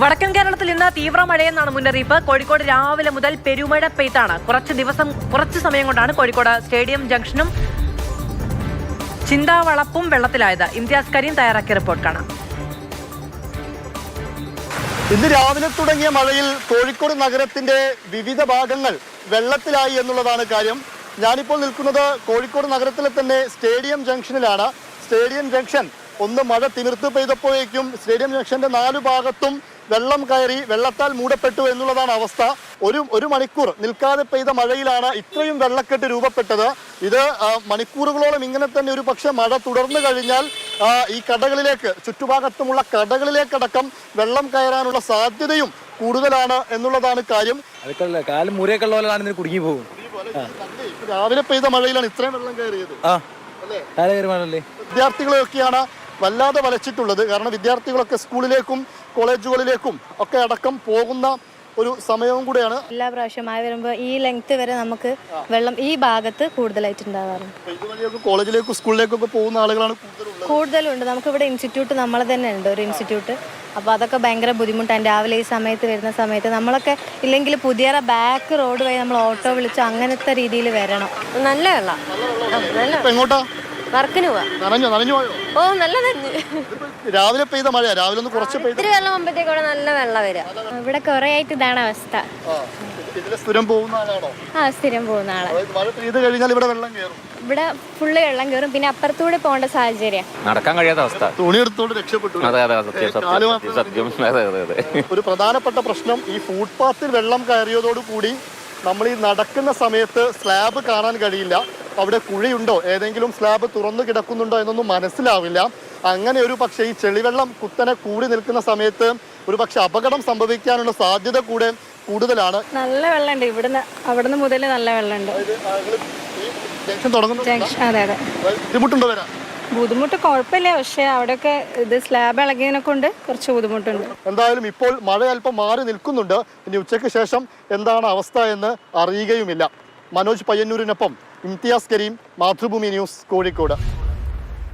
വടക്കൻ കേരളത്തിൽ ഇന്ന് തീവ്ര മഴയെന്നാണ് മുന്നറിയിപ്പ്. കോഴിക്കോട് രാവിലെ മുതൽ പെരുമഴ പെയ്താണ്. കുറച്ച് സമയം കൊണ്ടാണ് കോഴിക്കോട് സ്റ്റേഡിയം ജംഗ്ഷനും ചിന്താവളപ്പും വെള്ളത്തിലായത്. ഇംതിയാസ് കരീം തയ്യാറാക്കിയ റിപ്പോർട്ട് കാണാം. ഇന്ന് രാവിലെ തുടങ്ങിയ മഴയിൽ കോഴിക്കോട് നഗരത്തിന്റെ വിവിധ ഭാഗങ്ങൾ വെള്ളത്തിലായി എന്നുള്ളതാണ് കാര്യം. ഞാനിപ്പോൾ നിൽക്കുന്നത് കോഴിക്കോട് നഗരത്തിലെ തന്നെ സ്റ്റേഡിയം ജംഗ്ഷനിലാണ്. സ്റ്റേഡിയം ജംഗ്ഷൻ ഒന്ന് മഴ തിമിർത്ത് പെയ്തപ്പോഴേക്കും സ്റ്റേഡിയം ജംഗ്ഷന്റെ 4 ഭാഗത്തും വെള്ളം കയറി വെള്ളത്താൽ മൂടപ്പെട്ടു എന്നുള്ളതാണ് അവസ്ഥ. ഒരു മണിക്കൂർ നിൽക്കാതെ പെയ്ത മഴയിലാണ് ഇത്രയും വെള്ളക്കെട്ട് രൂപപ്പെട്ടത്. ഇത് മണിക്കൂറുകളോളം ഇങ്ങനെ തന്നെ ഒരു പക്ഷേ മഴ തുടർന്നു കഴിഞ്ഞാൽ ഈ കടകളിലേക്ക്, ചുറ്റുഭാഗത്തുമുള്ള കടകളിലേക്കടക്കം വെള്ളം കയറാനുള്ള സാധ്യതയും കൂടുതലാണ് എന്നുള്ളതാണ് കാര്യം. രാവിലെ പെയ്ത മഴയിലാണ് ഇത്രയും വെള്ളം കയറിയത്. വിദ്യാർത്ഥികളെയൊക്കെയാണ് വല്ലാതെ വലച്ചിട്ടുള്ളത്. കാരണം വിദ്യാർത്ഥികളൊക്കെ സ്കൂളിലേക്കും കോളേജുകളിലേക്കും ഒക്കെ അടക്കം പോകുന്ന ഒരു സമയവും കൂടെയാണ്. എല്ലാ പ്രാവശ്യം മഴ വരുമ്പോൾ ഈ ലെങ്ത് വരെ നമുക്ക് വെള്ളം ഈ ഭാഗത്ത് കൂടുതലായിട്ട് ഉണ്ടാകാറുണ്ട്. കോളേജിലേക്കും സ്കൂളിലേക്കും ഒക്കെ പോകുന്ന ആളുകളാണ് കൂടുതലുണ്ട്. നമുക്കിവിടെ ഇൻസ്റ്റിറ്റ്യൂട്ട് നമ്മളെ തന്നെ ഉണ്ട്, ഒരു ഇൻസ്റ്റിറ്റ്യൂട്ട്. അപ്പോൾ അതൊക്കെ ഭയങ്കര ബുദ്ധിമുട്ടാണ് രാവിലെ ഈ സമയത്ത് വരുന്ന സമയത്ത്. നമ്മളൊക്കെ ഇല്ലെങ്കിൽ പുതിയ ബാക്ക് റോഡ് വഴി നമ്മൾ ഓട്ടോ വിളിച്ച് അങ്ങനത്തെ രീതിയിൽ വരണം. നല്ല വെള്ളം. എങ്ങോട്ടാ? വർക്കിന് പോവാ. നനഞ്ഞു പോയോ? ഓ, നല്ല നനഞ്ഞ്. രാവിലെ പെയ്ത മഴ, രാവിലെ ഒന്ന് കുറച്ച് പെയ്ത. ഇത്തിരി വെള്ളം ആകുമ്പോഴത്തേക്കൂടെ നല്ല വെള്ളം വരിക. ഇവിടെ കുറെ ആയിട്ട് ഇതാണ് അവസ്ഥ. സ്ഥിരം പോകുന്ന ആളാണോ? സ്ഥിരം പോകുന്ന ആളാണ്. മഴ പെയ്ത് കഴിഞ്ഞാൽ ഇവിടെ വെള്ളം കയറും. ഇവിടെ ഫുള്ള് വെള്ളം കയറും. പിന്നെ അപ്പുറത്തൂടെ പോകേണ്ട സാഹചര്യം, നടക്കാൻ കഴിയാത്ത അവസ്ഥ. തുണി എടുത്തോണ്ട് രക്ഷപ്പെട്ടു. ഒരു പ്രധാനപ്പെട്ട പ്രശ്നം ഈ ഫുട്പാത്തിൽ വെള്ളം കയറിയതോടുകൂടി നമ്മൾ ഈ നടക്കുന്ന സമയത്ത് സ്ലാബ് കാണാൻ കഴിയില്ല. അവിടെ കുഴിയുണ്ടോ, ഏതെങ്കിലും സ്ലാബ് തുറന്നു കിടക്കുന്നുണ്ടോ എന്നൊന്നും മനസ്സിലാവില്ല. അങ്ങനെ ഒരു പക്ഷേ ഈ ചെളിവെള്ളം കുത്തനെ കൂടി നിൽക്കുന്ന സമയത്ത് ഒരു പക്ഷെ അപകടം സംഭവിക്കാനുള്ള സാധ്യത കൂടുതലാണ്. നല്ല വെള്ളമുണ്ട് ഇവിടുന്ന്, അവിടുന്ന് മുതൽ നല്ല വെള്ളമുണ്ട്. ബുദ്ധിമുട്ടുണ്ടോ വരാൻ? ബുദ്ധിമുട്ട് കുഴപ്പമില്ല, പക്ഷെ അവിടെയൊക്കെ ഇത് സ്ലാബ് ഇളകിയതിനെ കൊണ്ട് കുറച്ച് ബുദ്ധിമുട്ടുണ്ട്. എന്തായാലും ഇപ്പോൾ മഴ അല്പം മാറി നിൽക്കുന്നുണ്ട്. ഇനി ഉച്ചയ്ക്ക് ശേഷം എന്താണ് അവസ്ഥ എന്ന് അറിയുകയുമില്ല. മനോജ് പയ്യന്നൂരിനൊപ്പം ഇംതിയാസ് കരീം, മാതൃഭൂമി ന്യൂസ്, കോഴിക്കോട്.